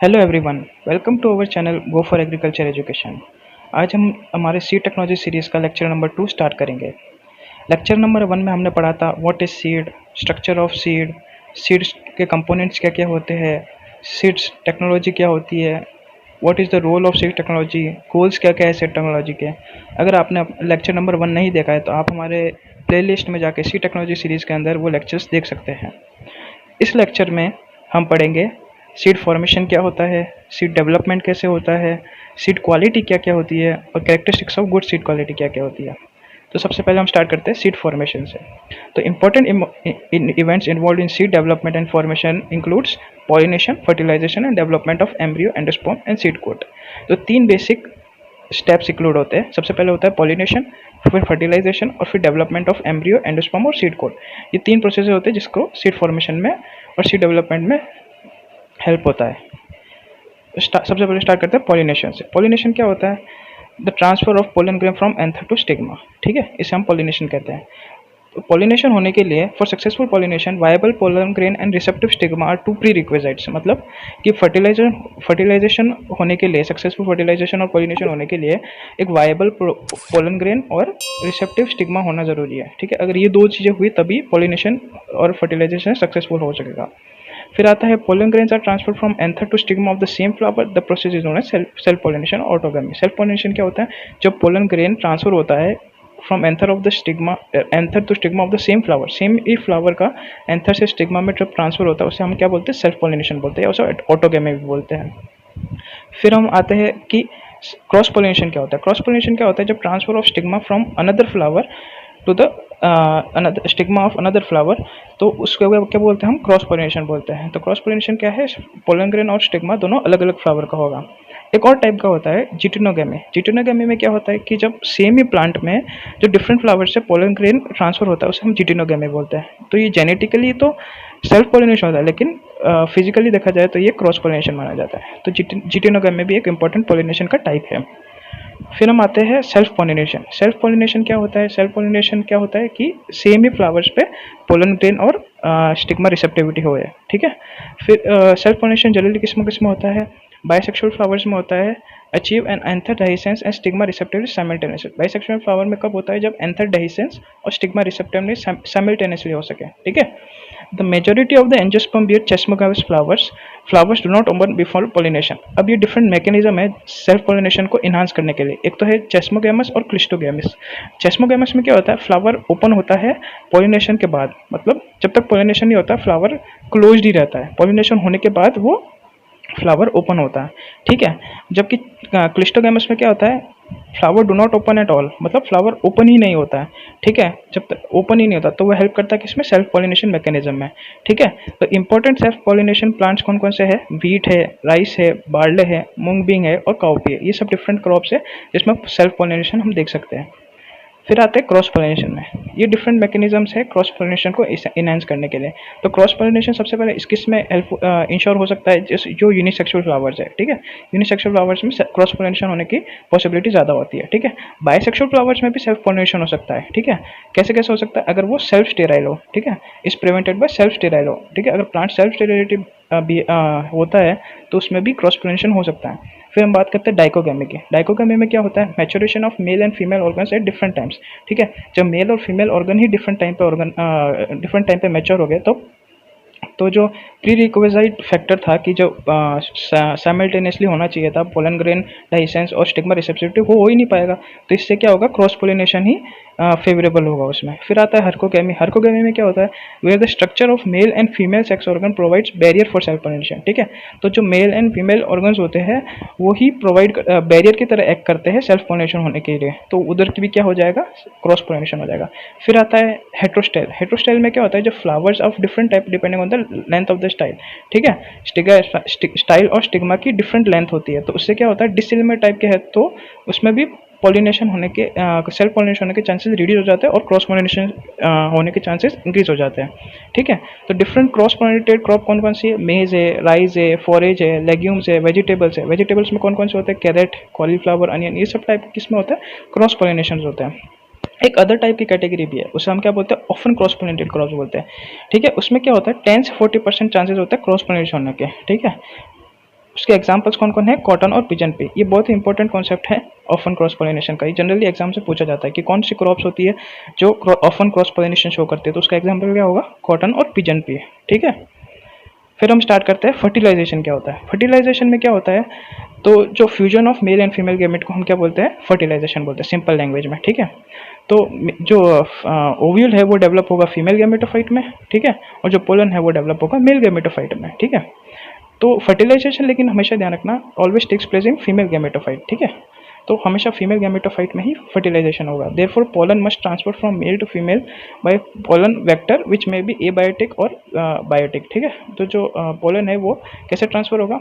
Hello everyone, welcome to our channel go for agriculture education. आज हम हमारे seed technology series का lecture number 2 start करेंगे। Lecture number 1 में हमने पढ़ा था what is seed, structure of seed, seeds के कंपोनेंट्स क्या क्या होते हैं, सीड्स टेक्नोलॉजी क्या होती है, what is the role of seed technology, goals क्या क्या है सीड टेक्नोलॉजी के। अगर आपने लेक्चर नंबर 1 नहीं देखा है तो आप हमारे प्लेलिस्ट में जाके सीड टेक्नोलॉजी सीरीज़ के अंदर वो लेक्चर्स देख सकते हैं। इस लेक्चर में हम पढ़ेंगे सीड फॉर्मेशन क्या होता है, सीड डेवलपमेंट कैसे होता है, सीड क्वालिटी क्या क्या होती है और characteristics of good seed quality क्या क्या होती है। तो सबसे पहले हम स्टार्ट करते हैं सीड फॉर्मेशन से। तो important events involve in seed development and formation includes pollination, fertilization and development of embryo, endosperm and seed coat. तो 3 बेसिक स्टेप्स इंक्लूड होते हैं। सबसे पहले होता है पॉलिनेशन, फिर फर्टिलाइजेशन और फिर डेवलपमेंट ऑफ एम्ब्रियो, एंडोस्पर्म और सीड कोट। ये 3 प्रोसेस होते हैं जिसको सीड फॉर्मेशन में और सीड डेवलपमेंट में हेल्प होता है। सबसे पहले स्टार्ट करते हैं पॉलिनेशन से। पॉलिनेशन क्या होता है? The transfer of pollen grain from anther to stigma. ठीक है, इसे हम पॉलिनेशन कहते हैं। तो पॉलिनेशन होने के लिए for successful pollination viable pollen grain and receptive stigma are 2 prerequisites. मतलब कि फर्टिलाइजेशन होने के लिए, सक्सेसफुल फर्टिलाइजेशन और पॉलिनेशन होने के लिए एक वायबल पोलन ग्रेन और रिसेप्टिव स्टिग्मा होना जरूरी है। ठीक है, अगर ये 2 चीज़ें हुई तभी पॉलिनेशन और फर्टिलाइजेशन सक्सेसफुल हो सकेगा। फिर आता है pollen grains are transfer from anther to stigma of the same flower. The process is known as self pollination और ऑटोगैमी। सेल्फ पॉलिनेशन क्या होता है? जब पोलन ग्रेन ट्रांसफर होता है from anther of the stigma, anther to stigma of the same flower, same ही flower का anther से स्टिग्मा में जब ट्रांसफर होता है उसे हम क्या बोलते हैं? सेल्फ पॉलिनेशन बोलते हैं, उसे ऑटोगैमी भी बोलते हैं। फिर हम आते हैं कि क्रॉस पोलिनेशन क्या होता है। क्रॉस पोलिनेशन क्या होता है? जब transfer of stigma from another flower to the another stigma of another flower, तो उसको क्या बोलते हैं? हम क्रॉस पोलिनेशन बोलते हैं। तो क्रॉस पोलिनेशन क्या है? पोलन ग्रेन और स्टिग्मा दोनों अलग अलग फ्लावर का होगा। एक और टाइप का होता है जिटिनोगैमी। जिटिनोगैमी में क्या होता है कि जब सेम ही प्लांट में जो डिफरेंट फ्लावर से पोलन ग्रेन ट्रांसफर होता है उसे हम जिटिनोगैमी बोलते हैं। तो ये जेनेटिकली तो सेल्फ पोलिनेशन होता है, लेकिन फिजिकली देखा जाए तो ये क्रॉस पोलिनेशन माना जाता है। तो जिटिनोगैमी भी एक इंपॉर्टेंट पोलिनेशन का टाइप है। फिर हम आते हैं सेल्फ पॉलिनेशन। सेल्फ पॉलिनेशन क्या होता है? सेल्फ पॉलिनेशन क्या होता है कि सेम ही फ्लावर्स पे पोलन ग्रेन और स्टिग्मा रिसेप्टिविटी हो है। ठीक है। फिर सेल्फ पॉलिनेशन जनरली किस में होता है? बाइसेक्सुअल फ्लावर्स में होता है। Achieve an anther dehiscence and stigma receptivity simultaneously. Bisexual flower में कब होता है? जब एंथर डेहिसेंस और स्टिग्मा रिसेप्टिविटी साइमल्टेनियसली हो सके। ठीक है। The majority of the angiosperm bear chasmogamous flowers do not open before pollination. अब ये डिफरेंट मैकेनिज्म है सेल्फ पॉलिनेशन को इन्हांस करने के लिए। एक तो है चेस्मोगैमस और क्लिस्टोगैमस। चेस्मोगैमस में क्या होता है? फ्लावर ओपन होता है पॉलिनेशन के बाद, मतलब जब तक पॉलिनेशन नहीं होता फ्लावर क्लोज्ड ही रहता है। पॉलिनेशन होने के बाद वो फ्लावर ओपन होता है। ठीक है। जबकि क्लिस्टोगैमस में क्या होता है? Flower do not open at all, मतलब फ्लावर ओपन ही नहीं होता है। ठीक है। जब तक ओपन ही नहीं होता तो वो हेल्प करता है किसमें? सेल्फ पॉलिनेशन मैकेनिज्म में। ठीक है। तो इंपॉर्टेंट सेल्फ पॉलिनेशन प्लांट्स कौन कौन से हैं? व्हीट है, राइस है, बार्ले है, मूंग बीन है और काउपी है। ये सब डिफरेंट क्रॉप्स है जिसमें सेल्फ पॉलिनेशन हम देख सकते हैं। फिर आते हैं क्रॉस पोलिनेशन में। ये डिफरेंट मैकेनिज्म्स है क्रॉस पोलिनेशन को इनहेंस करने के लिए। तो क्रॉस पोलिनेशन सबसे पहले किसमें हेल्प इंश्योर हो सकता है? जो यूनिसेक्सुअल फ्लावर्स है। ठीक है। यूनिसेक्सुअल फ्लावर्स में क्रॉस पोलिनेशन होने की पॉसिबिलिटी ज़्यादा होती है। ठीक है। बाइसेक्सुअल फ्लावर्स में भी सेल्फ पोलिनेशन हो सकता है। ठीक है। कैसे कैसे हो सकता है? अगर वो सेल्फ स्टेराइल हो। ठीक है। Is prevented by self sterile हो। ठीक है। अगर प्लांट सेल्फ स्टेरिलिटी होता है तो उसमें भी क्रॉस पोलिनेशन हो सकता है। फिर हम बात करते हैं डाइकोगैमी की। डाइकोगैमी में क्या होता है? Maturation of male and female organs at different times. ठीक है। जब मेल और फीमेल ऑर्गन ही डिफरेंट टाइम पे मैच्योर हो गए तो जो प्री रिक्विजिट फैक्टर था कि जो साइमल्टेनियसली होना चाहिए था, पोलन ग्रेन डाइसेंस और स्टिग्मा रिसेप्टिविटी, वो हो ही नहीं पाएगा। तो इससे क्या होगा? क्रॉस पोलिनेशन ही फेवरेबल होगा उसमें। फिर आता है हर्कोगैमी। हर्कोगैमी में क्या होता है? Where the structure of male and female sex organ provides barrier for self pollination. ठीक है। तो जो मेल एंड फीमेल ऑर्गन्स होते हैं वो ही प्रोवाइड बैरियर की तरह एक्ट करते हैं सेल्फ पोलिनेशन होने के लिए। तो उधर की भी क्या हो जाएगा? क्रॉस पोलिनेशन हो जाएगा। फिर आता है हेट्रोस्टाइल। हेट्रोस्टाइल में क्या होता है? जो flowers of different type depending on the length of the style. ठीक है। स्टाइल और स्टिग्मा की डिफरेंट लेंथ होती है, तो उससे क्या होता है? डिसिलमेर टाइप के है तो उसमें भी पॉलिनेशन होने के सेल्फ पॉलिनेशन होने के चांसेस रिड्यूस हो जाते हैं और क्रॉस पॉलिनेशन होने के चांसेस इंक्रीज हो जाते हैं। ठीक है। तो डिफरेंट क्रॉस पॉलिनेटेड क्रॉप कौन कौन सी है? मेज है, राइस है, फॉरेज है, लेग्यूम्स है, वेजिटेबल्स है। वेजिटेबल्स में कौन कौन से होते हैं? कैरेट, कॉलीफ्लावर, अनियन, ये सब टाइप किसमें होता है? क्रॉस पॉलिनेशन होता है। एक अदर टाइप की कैटेगरी भी है, उसे हम क्या बोलते हैं? ऑफन क्रॉस पोलिनेटेड क्रॉप्स बोलते हैं। ठीक है। उसमें क्या होता है? 10 से 40% चांसेस होते हैं क्रॉस पोलिनेशन होने के। ठीक है। उसके एग्जाम्पल्स कौन कौन है, कॉटन और पिजन पे। ये बहुत ही इंपॉर्टेंट कॉन्सेप्ट है ऑफन क्रॉस पोलिनेशन का। ये जनरली एग्जाम से पूछा जाता है कि कौन सी क्रॉप्स होती है जो ऑफन क्रॉस पोलिनेशन शो करती है, तो उसका एग्जाम्पल क्या होगा, कॉटन और पिजन पे। ठीक है, फिर हम स्टार्ट करते हैं फर्टिलाइजेशन क्या होता है। फर्टिलाइजेशन में क्या होता है, तो जो fusion of male and female gamete को हम क्या बोलते हैं, फर्टिलाइजेशन बोलते हैं सिंपल लैंग्वेज में। ठीक है, तो जो ओव्यूल है वो डेवलप होगा फीमेल गैमेटोफाइट में। ठीक है, और जो पोलन है वो डेवलप होगा मेल गैमेटोफाइट में। ठीक है, तो फर्टिलाइजेशन लेकिन हमेशा ध्यान रखना always takes place in female gametophyte. ठीक है, तो हमेशा फीमेल गैमेटोफाइट में ही फर्टिलाइजेशन होगा। Therefore pollen must transfer from male to female by pollen vector which may be abiotic और बायोटिक। ठीक है, तो जो पोलन है वो कैसे ट्रांसफर होगा,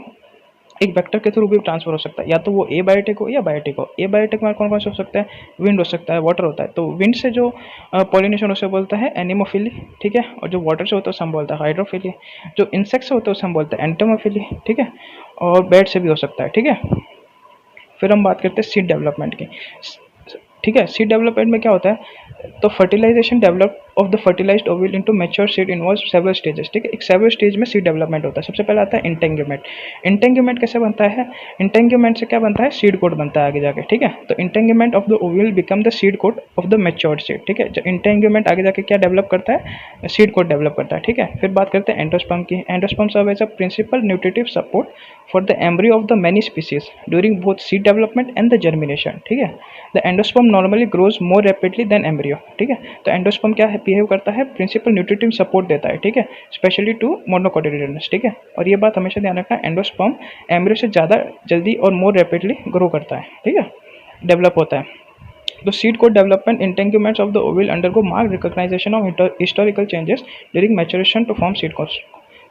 एक वेक्टर के थ्रू भी ट्रांसफर हो सकता है, या तो वो ए बायोटिक हो या बायोटिक हो। ए बायोटिक में कौन कौन से हो सकता है, विंड हो सकता है, वाटर होता है। तो विंड से जो पॉलिनेशन उसे बोलता है एनिमोफिली। ठीक है, और जो वाटर से होता है उसे हम बोलता है हाइड्रोफिली। जो इंसेक्ट से होता है उसे हम बोलते हैं एंटोमोफिली। ठीक है, और बैट से भी हो सकता है। ठीक है, फिर हम बात करते हैं सीड डेवलपमेंट की। ठीक है, सीड डेवलपमेंट में क्या होता है, तो fertilization develop of the fertilized ovule into mature seed involves several stages. ठीक है, एक सेवरल स्टेज में सीड डेवलपमेंट होता है। सबसे पहले आता है इंटेंग्यूमेंट। इंटेंग्यूमेंट कैसे बनता है, इंटेंग्यूमेंट से क्या बनता है, सीड कोट बनता है आगे जाके। ठीक है, तो integument of the ovule become the seed coat of the matured seed. ठीक है, जो इंटेंग्यूमेंट आगे जाके क्या डेवलप करता है, सीड कोट डेवलप करता है। ठीक है, फिर बात करते हैं एंडोस्पर्म की। Endosperm serve as a principal nutritive support for the embryo of the many species during both seed development and the germination. ठीक है, the endosperm normally grows more rapidly than embryo. ठीक है, तो एंडोस्पर्म क्या है, behave करता है, principal nutritive support देता है। ठीक है, स्पेशली टू मोनोकोटिलिडनस। ठीक है, और ये बात हमेशा ध्यान रखना, एंडोस्पर्म एम्ब्रियो से ज़्यादा जल्दी और मोर रैपिडली ग्रो करता है। ठीक है, डेवलप होता है। The seed coat development entanglements of the ovule undergo marked recognition of historical changes during maturation to form seed coats.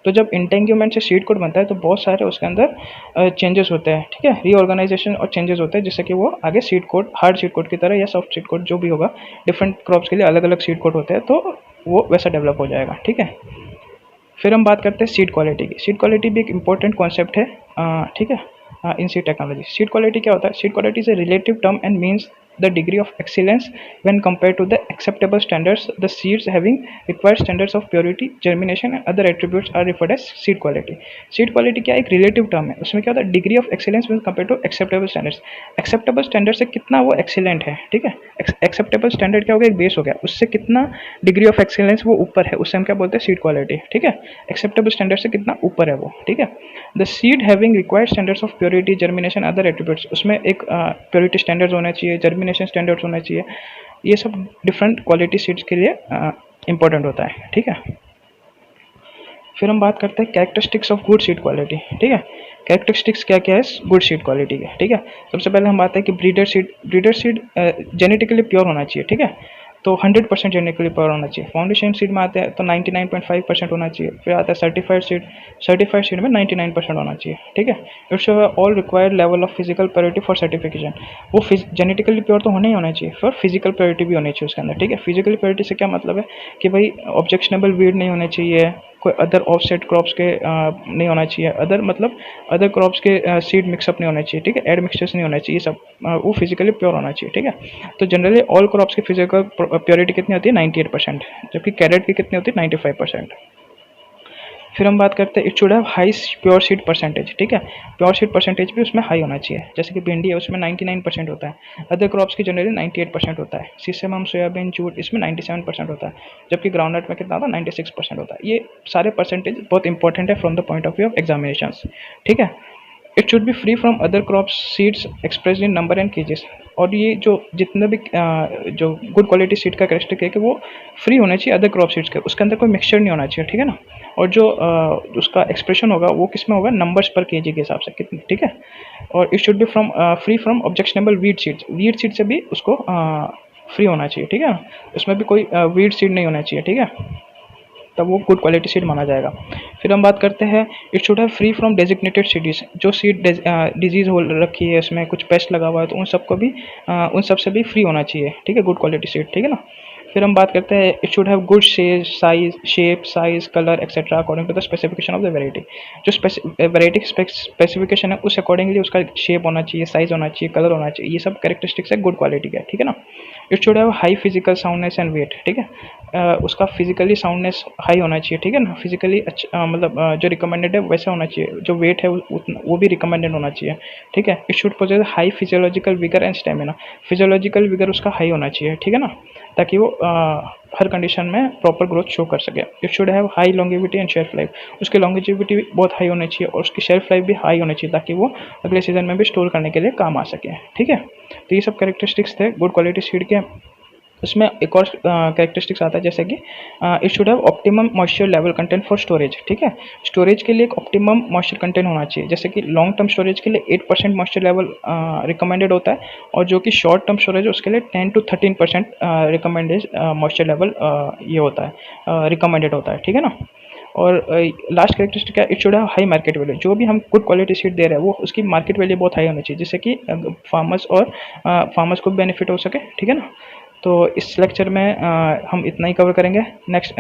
तो जब इंटेंग्यूमेंट से सीड कोट बनता है तो बहुत सारे उसके अंदर चेंजेस होते हैं। ठीक है, रीऑर्गेनाइजेशन और चेंजेस होते हैं जिससे कि वो आगे seed coat, hard seed coat की तरह या सॉफ्ट सीड कोट जो भी होगा, डिफरेंट क्रॉप्स के लिए अलग अलग सीड कोट होते हैं, तो वो वैसा डेवलप हो जाएगा। ठीक है, फिर हम बात करते हैं सीड क्वालिटी की। सीड क्वालिटी भी एक इंपॉर्टेंट कॉन्सेप्ट है। ठीक है, इन सीड टेक्नोलॉजी सीड क्वालिटी क्या होता है, seed quality is a relative term and means the degree of excellence when compared to the acceptable standards. The seeds having required standards of purity, germination and other attributes are referred as seed quality. Seed quality क्या एक relative term है, उसमें क्या होता है, degree of excellence when compare to acceptable standards. Acceptable standard से कितना वो एक्सीलेंट है। ठीक है, एक्सेप्टेबल स्टैंडर्ड क्या हो गया, एक बेस हो गया, उससे कितना डिग्री ऑफ एक्सीलेंस वो ऊपर है, उससे हम क्या बोलते हैं, सीड क्वालिटी। ठीक है, एक्सेप्टेबल स्टैंडर्ड से कितना ऊपर है वो। ठीक है, the seed having required standards of purity, germination, other attributes, उसमें एक प्योरिटी स्टैंडर्ड्स होना चाहिए, जर्मिनेशन स्टैंडर्ड्स होना चाहिए। ये सब डिफरेंट क्वालिटी सीड्स के लिए इंपॉर्टेंट होता है। ठीक है, फिर हम बात करते हैं characteristics of good seed quality. ठीक है, कैरेक्टरिस्टिक्स क्या क्या है गुड सीड क्वालिटी के। ठीक है, सबसे पहले हम बात है कि ब्रीडर सीड जेनेटिकली प्योर होना चाहिए। ठीक है, तो 100% जेनेटिकली प्योर होना चाहिए। फाउंडेशन सीड में आते हैं तो 99.5% होना चाहिए। फिर आता है सर्टिफाइड सीड में 99% होना चाहिए। ठीक है, it's all required level of physical purity for certification. वो जेनेटिकली प्योर तो होना ही होना चाहिए, फिर फिजिकल प्योरिटी भी होनी चाहिए उसके अंदर। ठीक है, फिजिकल प्योरिटी से क्या मतलब है कि भाई ऑब्जेक्शनेबल वीड नहीं होने चाहिए, कोई अदर ऑफसेट क्रॉप्स के नहीं होना चाहिए, अदर क्रॉप्स के सीड मिक्सअप नहीं होना चाहिए। ठीक है, एड मिक्सचर्स नहीं होना चाहिए, सब वो फिजिकली प्योर होना चाहिए। ठीक है, तो जनरली ऑल क्रॉप्स की फिजिकल प्योरिटी कितनी होती है, 98%, जबकि कैरेट की कितनी होती है, 95%। फिर हम बात करते हैं it should have high pure seed percentage. ठीक है, प्योर सीड परसेंटेज भी उसमें हाई होना चाहिए, जैसे कि भिंडी है उसमें 99% होता है, अदर क्रॉप्स की जनरली 98% होता है, सीसम, सोयाबीन, जूट इसमें 97% होता है, जबकि ग्राउंडनट में कितना होता है, 96% होता है। ये सारे परसेंटेज बहुत इंपॉर्टेंट है from the point of view of examinations. ठीक है, it should be free from other crops seeds expressed in number and cages. और ये जो जितने भी जो गुड क्वालिटी सीड का कैरेक्टरिस्टिक है कि वो फ्री होना चाहिए अदर क्रॉप सीड्स के, उसके अंदर कोई मिक्सचर नहीं होना चाहिए। ठीक है ना, और जो उसका एक्सप्रेशन होगा वो किस में होगा, नंबर्स पर केजी के हिसाब से कितने। ठीक है, और it should be free from objectionable weed seed से भी उसको फ्री होना चाहिए। ठीक है, उसमें भी कोई वीड सीड नहीं होना चाहिए। ठीक है, तब वो गुड क्वालिटी सीड माना जाएगा। फिर हम बात करते हैं it should have free from designated seeds. जो सीड डिजीज़ हो रखी है, उसमें कुछ पेस्ट लगा हुआ है, तो उन सबको भी उन सब से भी फ्री होना चाहिए। ठीक है, गुड क्वालिटी सीड। ठीक है ना, फिर हम बात करते हैं it should have good shape size colour etcetera according to the specification of the variety. जो वेराइटी स्पेसिफिकेशन है उस अकॉर्डिंगली उसका शेप होना चाहिए, साइज होना चाहिए, कलर होना चाहिए, ये सब कैरेक्टरिस्टिक्स है गुड क्वालिटी का। ठीक है ना, it should have high physical soundness and weight, ठीक है। उसका फिजिकली साउंडनेस हाई होना चाहिए, ठीक है ना। फिजिकली अच्छा मतलब जो रिकमेंडेड है वैसा होना चाहिए, जो वेट है वो भी रिकमेंडेड होना चाहिए, ठीक है। It should possess high physiological vigour and stamina, physiological vigour उसका हाई होना चाहिए, ठीक है ना, ताकि वो हर कंडीशन में प्रॉपर ग्रोथ शो कर सके। It should have high longevity and shelf life, उसकी लॉन्गेविटी भी बहुत हाई होनी चाहिए और उसकी शेल्फ लाइफ भी हाई होनी चाहिए, ताकि वो अगले सीजन में भी स्टोर करने के लिए काम आ सके, ठीक है। तो ये सब कैरेक्टरिस्टिक्स थे गुड क्वालिटी सीड के। उसमें एक और कैरेक्टरिस्टिक्स आता है, जैसे कि it should have optimum moisture level content for storage, ठीक है। स्टोरेज के लिए एक ऑप्टिमम मॉइस्चर कंटेंट होना चाहिए, जैसे कि लॉन्ग टर्म स्टोरेज के लिए 8% मॉइस्चर लेवल रिकमेंडेड होता है, और जो कि शॉर्ट टर्म स्टोरेज है उसके लिए 10 to 13% रिकमेंडेड मॉइस्चर लेवल ये होता है, रिकमेंडेड होता है, ठीक है ना। और लास्ट कैरेक्टरिस्टिक है, it should have high market value, जो भी हम गुड क्वालिटी सीड दे रहे हैं वो उसकी मार्केट वैल्यू बहुत हाई होनी चाहिए, जिससे कि फार्मर्स को बेनिफिट हो सके, ठीक है ना। तो इस लेक्चर में हम इतना ही कवर करेंगे। Next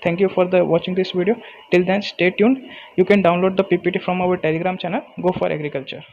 thank you for the watching this video. Till then stay tuned, you can download the PPT from our Telegram channel go for agriculture.